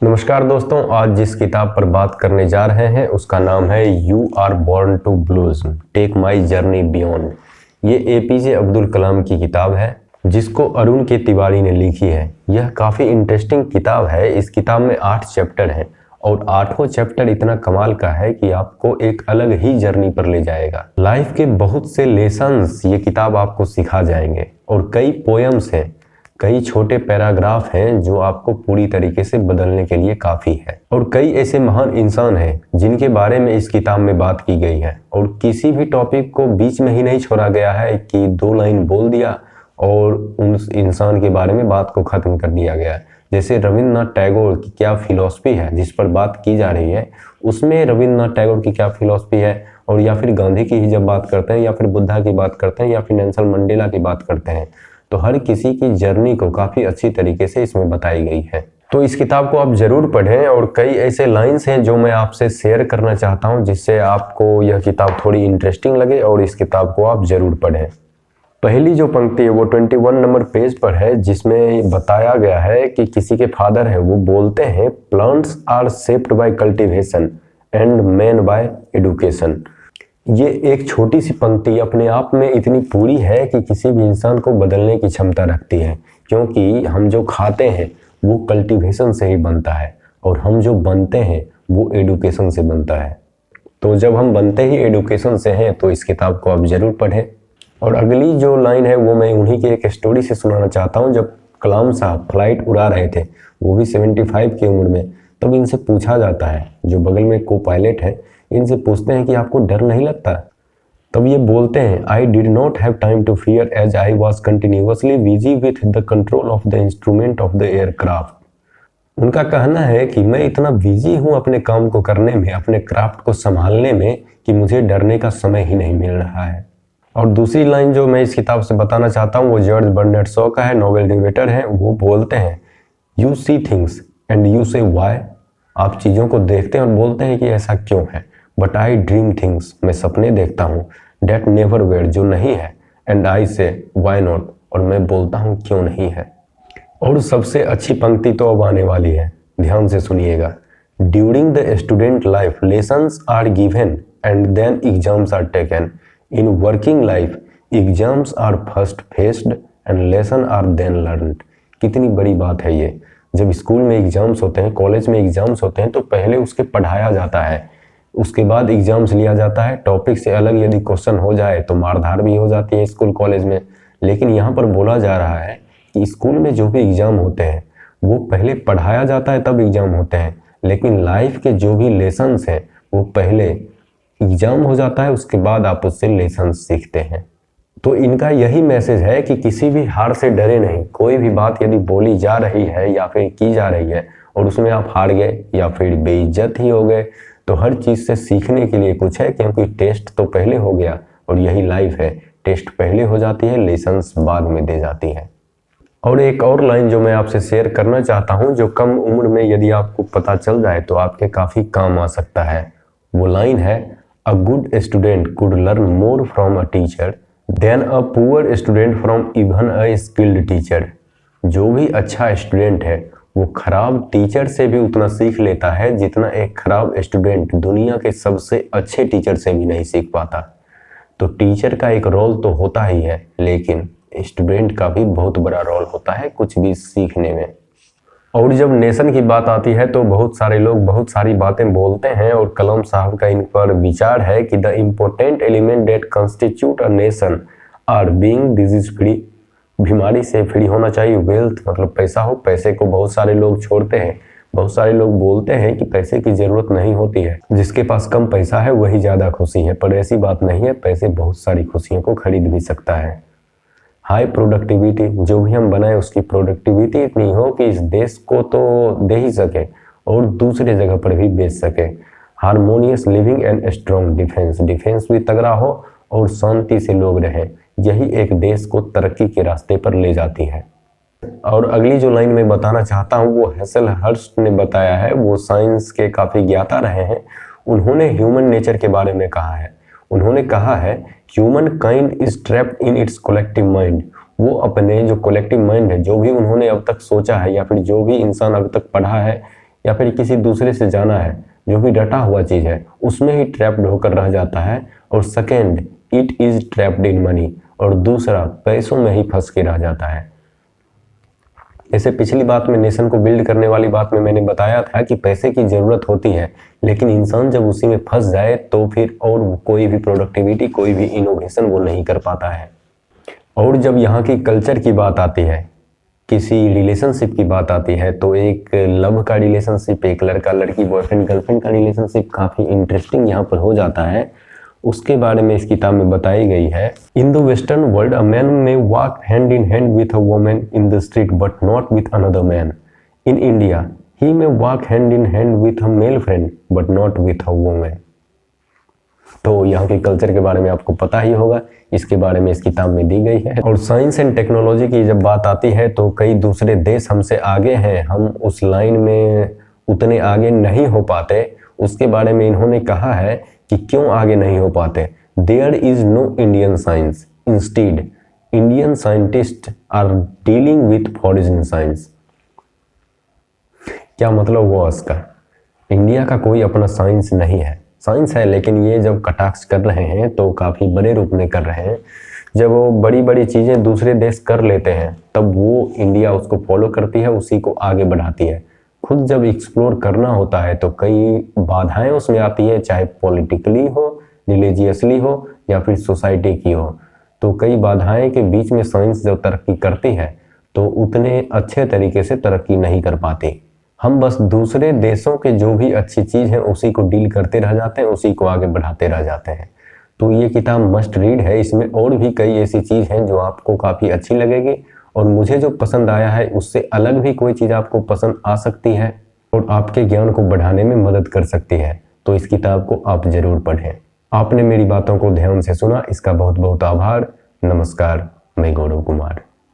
नमस्कार दोस्तों, आज जिस किताब पर बात करने जा रहे हैं उसका नाम है you are born to blossom take my journey beyond. ये एपीजे अब्दुल कलाम की किताब है जिसको अरुण के तिवारी ने लिखी है। यह काफ़ी इंटरेस्टिंग किताब है। इस किताब में 8 चैप्टर हैं और 8वां चैप्टर इतना कमाल का है कि आपको एक अलग ही जर्नी पर ले जाएगा। लाइफ के बहुत से लेसन्स ये किताब आपको सिखा जाएंगे और कई पोयम्स हैं, कई छोटे पैराग्राफ हैं जो आपको पूरी तरीके से बदलने के लिए काफ़ी है। और कई ऐसे महान इंसान हैं जिनके बारे में इस किताब में बात की गई है और किसी भी टॉपिक को बीच में ही नहीं छोड़ा गया है कि 2 लाइन बोल दिया और उस इंसान के बारे में बात को ख़त्म कर दिया गया है। जैसे रविंद्रनाथ टैगोर की क्या फिलॉसफी है जिस पर बात की जा रही है, उसमें रविंद्रनाथ टैगोर की क्या फिलॉसफी है, और या फिर गांधी की ही जब बात करते हैं या फिर बुद्धा की बात करते हैं या फिर नेल्सन मंडेला की बात करते हैं, तो हर किसी की जर्नी को काफ़ी अच्छी तरीके से इसमें बताई गई है। तो इस किताब को आप ज़रूर पढ़ें और कई ऐसे लाइंस हैं जो मैं आपसे शेयर करना चाहता हूं जिससे आपको यह किताब थोड़ी इंटरेस्टिंग लगे और इस किताब को आप ज़रूर पढ़ें। पहली जो पंक्ति है वो 21 नंबर पेज पर है जिसमें बताया गया है कि किसी के फादर हैं, वो बोलते हैं plants are shaped by cultivation and man by education. ये एक छोटी सी पंक्ति अपने आप में इतनी पूरी है कि किसी भी इंसान को बदलने की क्षमता रखती है, क्योंकि हम जो खाते हैं वो कल्टीवेशन से ही बनता है और हम जो बनते हैं वो एडुकेशन से बनता है। तो जब हम बनते ही एडुकेशन से हैं तो इस किताब को आप ज़रूर पढ़ें। और अगली जो लाइन है वो मैं उन्हीं की एक स्टोरी से सुनाना चाहता हूँ। जब कलाम साहब फ्लाइट उड़ा रहे थे, वो भी 75 की उम्र में, तब इनसे पूछा जाता है, जो बगल में को पायलट है, इनसे पूछते हैं कि आपको डर नहीं लगता? तब ये बोलते हैं, I did not have time to fear as I was continuously busy with the control of the instrument of the aircraft. उनका कहना है कि मैं इतना बिजी हूँ अपने काम को करने में, अपने क्राफ्ट को संभालने में, कि मुझे डरने का समय ही नहीं मिल रहा है। और दूसरी लाइन जो मैं इस किताब से बताना चाहता हूँ वो जॉर्ज बर्नार्ड शॉ का है, नोबेल डिबेटर है। वो बोलते हैं, you see things and you से वाई। आप चीज़ों को देखते हैं और बोलते हैं कि ऐसा क्यों है। बट आई ड्रीम थिंग्स, मैं सपने देखता हूँ, डेट नेवर वेयर, जो नहीं है, एंड आई से वाई नॉट, और मैं बोलता हूँ क्यों नहीं है। और सबसे अच्छी पंक्ति तो अब आने वाली है, ध्यान से सुनिएगा। During the student life lessons are given and then exams are taken. In working life exams are first faced and lesson are then learned. कितनी बड़ी बात है ये। जब स्कूल में एग्जाम्स होते हैं, कॉलेज में एग्जाम्स होते हैं, तो पहले उसके पढ़ाया जाता है, उसके बाद एग्जाम्स लिया जाता है। टॉपिक से अलग यदि क्वेश्चन हो जाए तो मारधार भी हो जाती है स्कूल कॉलेज में। लेकिन यहाँ पर बोला जा रहा है कि स्कूल में जो भी एग्ज़ाम होते हैं वो पहले पढ़ाया जाता है तब एग्ज़ाम होते हैं, लेकिन लाइफ के जो भी लेसन्स हैं वो पहले एग्ज़ाम हो जाता है, उसके बाद आप उससे लेसन्स सीखते हैं। तो इनका यही मैसेज है कि किसी भी हार से डरे नहीं। कोई भी बात यदि बोली जा रही है या फिर की जा रही है और उसमें आप हार गए या फिर बेइज्जत ही हो गए, तो हर चीज़ से सीखने के लिए कुछ है, क्योंकि टेस्ट तो पहले हो गया और यही लाइफ है। टेस्ट पहले हो जाती है, लेसन्स बाद में दे जाती है। और एक और लाइन जो मैं आपसे शेयर करना चाहता हूँ, जो कम उम्र में यदि आपको पता चल जाए तो आपके काफ़ी काम आ सकता है। वो लाइन है, a good student could learn more from a teacher than a poor student from even a skilled teacher. जो भी अच्छा स्टूडेंट है वो खराब टीचर से भी उतना सीख लेता है जितना एक खराब स्टूडेंट दुनिया के सबसे अच्छे टीचर से भी नहीं सीख पाता। तो टीचर का एक रोल तो होता ही है, लेकिन स्टूडेंट का भी बहुत बड़ा रोल होता है कुछ भी सीखने में। और जब नेशन की बात आती है तो बहुत सारे लोग बहुत सारी बातें बोलते हैं और कलाम साहब का इन पर विचार है कि the important element that constitute a nation are being disease free. बीमारी से फ्री होना चाहिए। वेल्थ मतलब पैसा हो, पैसे को बहुत सारे लोग छोड़ते हैं। बहुत सारे लोग बोलते हैं कि पैसे की ज़रूरत नहीं होती है, जिसके पास कम पैसा है वही ज़्यादा खुशी है, पर ऐसी बात नहीं है। पैसे बहुत सारी खुशियों को खरीद भी सकता है। हाई प्रोडक्टिविटी, जो भी हम बनाए उसकी प्रोडक्टिविटी इतनी हो कि इस देश को तो दे ही सके और दूसरे जगह पर भी बेच सके। Harmonious living and strong defence, defence भी तगड़ा हो और शांति से लोग रहें, यही एक देश को तरक्की के रास्ते पर ले जाती है। और अगली जो लाइन मैं बताना चाहता हूँ वो हेसलहर्स्ट ने बताया है। वो साइंस के काफ़ी ज्ञाता रहे हैं। उन्होंने ह्यूमन नेचर के बारे में कहा है। उन्होंने कहा है, human kind is trapped in its collective mind. वो अपने जो कलेक्टिव माइंड है, जो भी उन्होंने अब तक सोचा है या फिर जो भी इंसान अब तक पढ़ा है, या फिर किसी दूसरे से जाना है, जो भी रटा हुआ चीज़ है उसमें ही ट्रैप्ड होकर रह जाता है। और second, it is trapped in money, और दूसरा पैसों में ही फंस के रह जाता है। जैसे पिछली बात में नेशन को बिल्ड करने वाली बात में मैंने बताया था कि पैसे की ज़रूरत होती है, लेकिन इंसान जब उसी में फंस जाए तो फिर और कोई भी प्रोडक्टिविटी, कोई भी इनोवेशन वो नहीं कर पाता है। और जब यहाँ की कल्चर की बात आती है, किसी रिलेशनशिप की बात आती है, तो एक लव का रिलेशनशिप, एक लड़का लड़की बॉयफ्रेंड गर्लफ्रेंड का रिलेशनशिप काफ़ी इंटरेस्टिंग यहाँ पर हो जाता है। उसके बारे में इस किताब में बताई गई है। In the western world a man may walk hand in hand with a woman in the street but not with another man. In India he may walk hand in hand with a male friend but not with a woman. तो यहाँ के culture के बारे में आपको पता ही होगा, इसके बारे में इस किताब में दी गई है। और साइंस एंड टेक्नोलॉजी की जब बात आती है तो कई दूसरे देश हमसे आगे हैं, हम उस लाइन में उतने आगे नहीं हो पाते। उसके बारे में इन्होंने कहा है कि क्यों आगे नहीं हो पाते। There is no Indian science, instead Indian scientist are dealing with foreign science. क्या मतलब हुआ उसका? इंडिया का कोई अपना साइंस नहीं है, साइंस है लेकिन ये जब कटाक्ष कर रहे हैं तो काफ़ी बड़े रूप में कर रहे हैं। जब वो बड़ी बड़ी चीज़ें दूसरे देश कर लेते हैं तब वो इंडिया उसको फॉलो करती है, उसी को आगे बढ़ाती है। खुद जब एक्सप्लोर करना होता है तो कई बाधाएं उसमें आती है, चाहे पॉलिटिकली हो, रिलीजियसली हो या फिर सोसाइटी की हो। तो कई बाधाएं के बीच में साइंस जब तरक्की करती है तो उतने अच्छे तरीके से तरक्की नहीं कर पाती। हम बस दूसरे देशों के जो भी अच्छी चीज़ है उसी को डील करते रह जाते हैं, उसी को आगे बढ़ाते रह जाते हैं। तो ये किताब मस्ट रीड है। इसमें और भी कई ऐसी चीज़ हैं जो आपको काफ़ी अच्छी लगेगी, और मुझे जो पसंद आया है उससे अलग भी कोई चीज़ आपको पसंद आ सकती है और आपके ज्ञान को बढ़ाने में मदद कर सकती है। तो इस किताब को आप ज़रूर पढ़ें। आपने मेरी बातों को ध्यान से सुना, इसका बहुत बहुत आभार। नमस्कार, मैं गौरव कुमार।